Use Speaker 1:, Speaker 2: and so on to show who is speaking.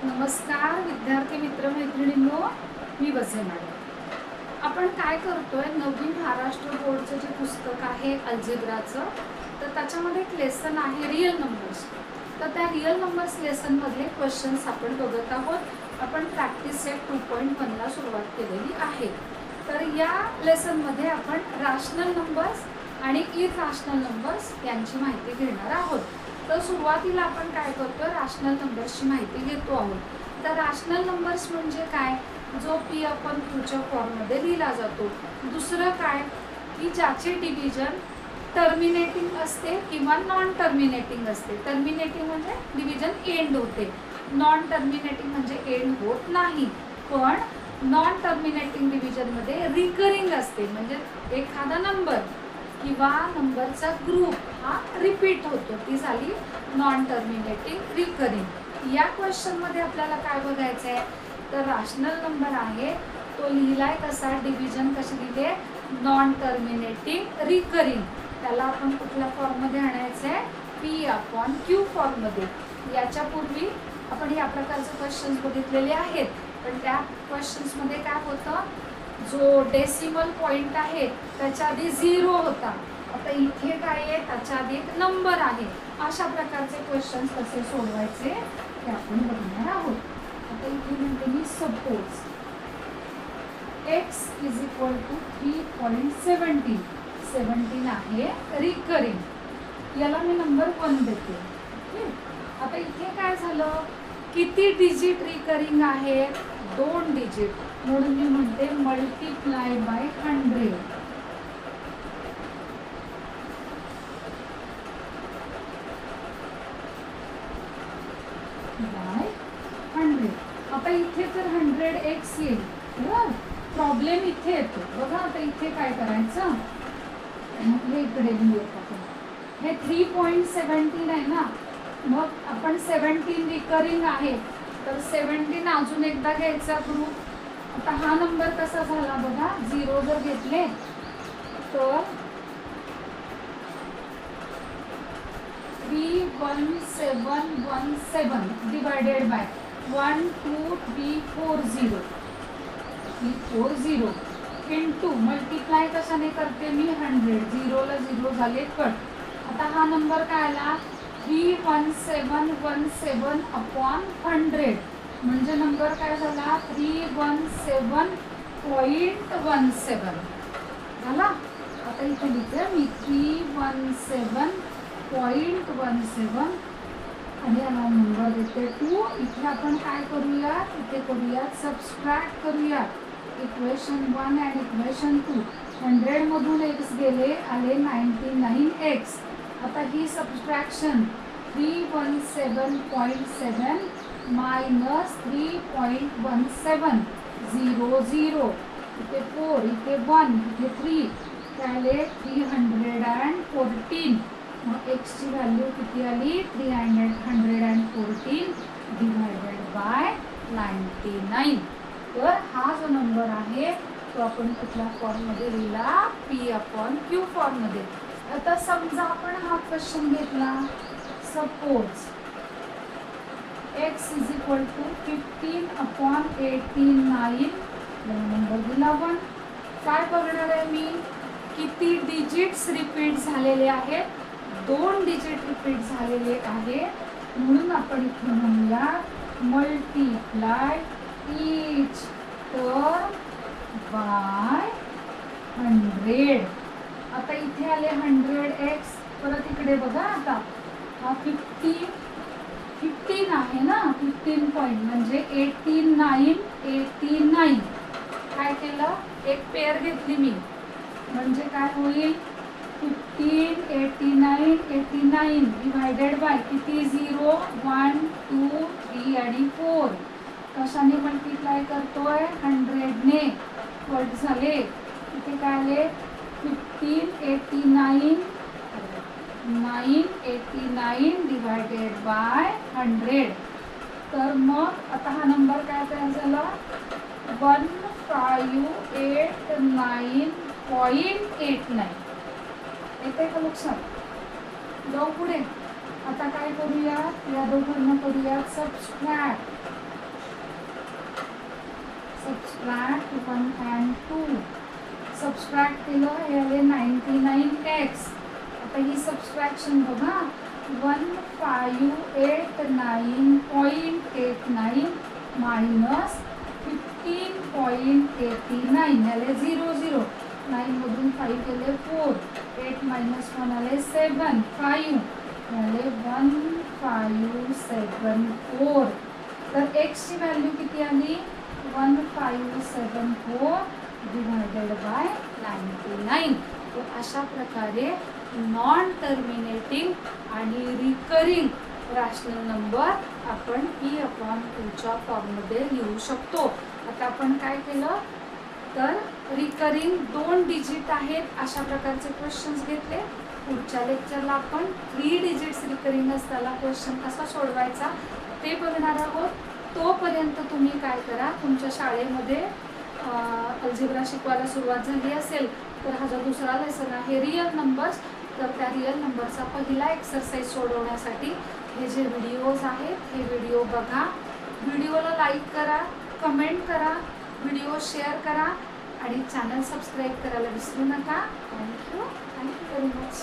Speaker 1: नमस्कार विद्यार्थी मित्र मैत्रिणींनो, मी वसे मॅडम. आपण काय करतोय, नवीन महाराष्ट्र बोर्डचं जे पुस्तक आहे अल्जेब्राचं, तर त्याच्यामध्ये एक लेसन आहे रिअल नंबर्स. तर त्या रिअल नंबर्स लेसनमधले क्वेश्चन्स आपण बघत आहोत. आपण प्रॅक्टिस सेट 2.1ला सुरुवात केलेली आहे. तर या लेसनमध्ये आपण रॅशनल नंबर्स आणि इररॅशनल नंबर्स यांची माहिती घेणार आहोत. तर सुरुवातीला आपण काय करतो, रॅशनल नंबर्सची माहिती घेतो आहोत. तर रॅशनल नंबर्स म्हणजे काय, जो पी आपण क्यूच्या फॉर्ममध्ये लिहिला जातो. दुसरं काय की ज्याचे डिव्हिजन टर्मिनेटिंग असते किंवा नॉन टर्मिनेटिंग असते. टर्मिनेटिंग म्हणजे डिव्हिजन एंड होते, नॉन टर्मिनेटिंग म्हणजे एंड होत नाही. पण नॉन टर्मिनेटिंग डिव्हिजनमध्ये रिकरिंग असते, म्हणजे एखादा नंबर किंवा नंबरचा ग्रुप हा रिपीट होतो, ती झाली नॉन टर्मिनेटिंग रिकरिंग. या क्वेश्चनमध्ये आपल्याला काय बघायचं आहे, तर रॅशनल नंबर आहे तो लिहिलाय कसा, डिव्हिजन कशी लिहिले, नॉन टर्मिनेटिंग रिकरिंग. त्याला आपण कुठल्या फॉर्ममध्ये आणायचं आहे, पी अपॉन क्यू फॉर्ममध्ये. याच्यापूर्वी आपण या प्रकारचे क्वेश्चन्स बघितलेले आहेत, पण त्या क्वेश्चन्समध्ये काय होतं, जो डेसिमल पॉइंट आहे त्याच्या आधी 0 होता. आता इथे काय आहे, त्याच्या आधी एक नंबर आहे. अशा प्रकारचे क्वेश्चन्स कसे सोडवायचे ते आपण बघणार आहोत. आता इथे म्हणते मी suppose x is equal to 3.17. 17 आहे रिकरिंग. याला मी नंबर 1 देते. आता इथे काय झालं, किती डिजिट रिकरिंग आहे, 2 डिजिट, म्हणून मी म्हणते मल्टिप्लाय बाय 100. बाय 100. आता इथे तर 100x येईल. प्रॉब्लेम इथे येतो बघा. आता इथे काय करायचं, हे इकडे लिहूया आपण. हे 3.17 आहे ना, मग आपण 17 रिकरिंग आहे, तर 17 अजून एकदा घ्यायचा ग्रुप. आता हा नंबर कसा झाला बघा, 0 जर घेतले तर 31717 डिवायडेड बाय 1 2 3 4 0 340 इंटू मल्टिप्लाय कशाने करते मी, 100. 0 ला 0 झाले कट. आता हा नंबर काय आला, 31717 अपॉन 100, म्हणजे नंबर काय झाला, 317.17 झाला. आता इथे लिहिते मी 317.17 आणि याला नंबर देते 2. इथे आपण काय करूयात, इथे करूयात सबस्ट्रॅक्ट करूयात इक्वेशन 1 आणि इक्वेशन 2. 100 मधून x गेले, आले 99x. आता ही सबस्ट्रॅक्शन 317.7 मायनस 3.17 0 0, इथे 4, इथे 1, इथे 3, त्याले 314. मग x ची व्हॅल्यू किती आली, 314 डिवायडेड बाय 99. तर हा जो नंबर आहे तो आपण कुठल्या फॉर्ममध्ये लिहिला, पी अपॉन क्यू फॉर्ममध्ये. आता समजा आपण हा क्वेश्चन घेतला, suppose x is equal to 15/89, number दिला 1. काय बघणार आहे मी, किती डिजिट्स रिपीट झालेले आहेत, 2 डिजिट रिपीट झालेले आहे, म्हणून आपण इथे म्हणूया मल्टिप्लाय ईच टर्म बाय 100. आता इथे आले 100x, परत इकडे बघा. आता हा 15 आहे ना, 15 पॉइंट म्हणजे 89. काय केलं, एक पेअर घेतली मी, म्हणजे काय होईल, 15 89 डिवायडेड बाय किती, 0 1 2 3 आणि 4. कशाने मल्टिप्लाय करतोय, 100 ने. कट झाले. इथे काय आले, 989 डिवायडेड बाय 100. तर मग आता हा नंबर काय तयार झाला, 1589.89. येते का लक्षात, जाऊ पुढे. आता काय करूया, या दोघांना करूया सबस्ट्रॅक्ट. Subtract 1 and 2. सबस्ट्रॅक्ट केलं हे आले 99x. आता ही सबस्ट्रॅक्शन बघा 1589.89 मायनस 15.89 आले 0 0. 9 मधून 5 गेले 4. 8 minus 1 आले 7. 5 आले 1574. तर x ची व्हॅल्यू किती आली 1574 डिवायडेड बाय 99. तर अशा प्रकारे नॉन टर्मिनेटिंग आणि रिकरिंग रॅशनल नंबर आपण P/2च्या फॉर्ममध्ये लिहू शकतो. आता आपण काय केलं तर रिकरिंग 2 डिजिट आहेत अशा प्रकारचे क्वेश्चन्स घेतले. पुढच्या लेक्चरला आपण 3 डिजिट्स रिकरिंग असताना क्वेश्चन कसा सोडवायचा ते बघणार आहोत. तोपर्यंत तुम्ही काय करा तुमच्या शाळेमध्ये अल्जेब्रा शिकवायला सुरुवात झाली असेल तर हा जो दुसरा लेसन आहे रिअल नंबर्स, तर त्या रिअल नंबरचा पहिला एक्सरसाइज सोडवण्यासाठी हे जे व्हिडिओज आहेत हे व्हिडिओ बघा. व्हिडिओला लाईक करा, कमेंट करा, व्हिडिओ शेअर करा आणि चॅनल सबस्क्राईब करायला विसरू नका. Thank you very much.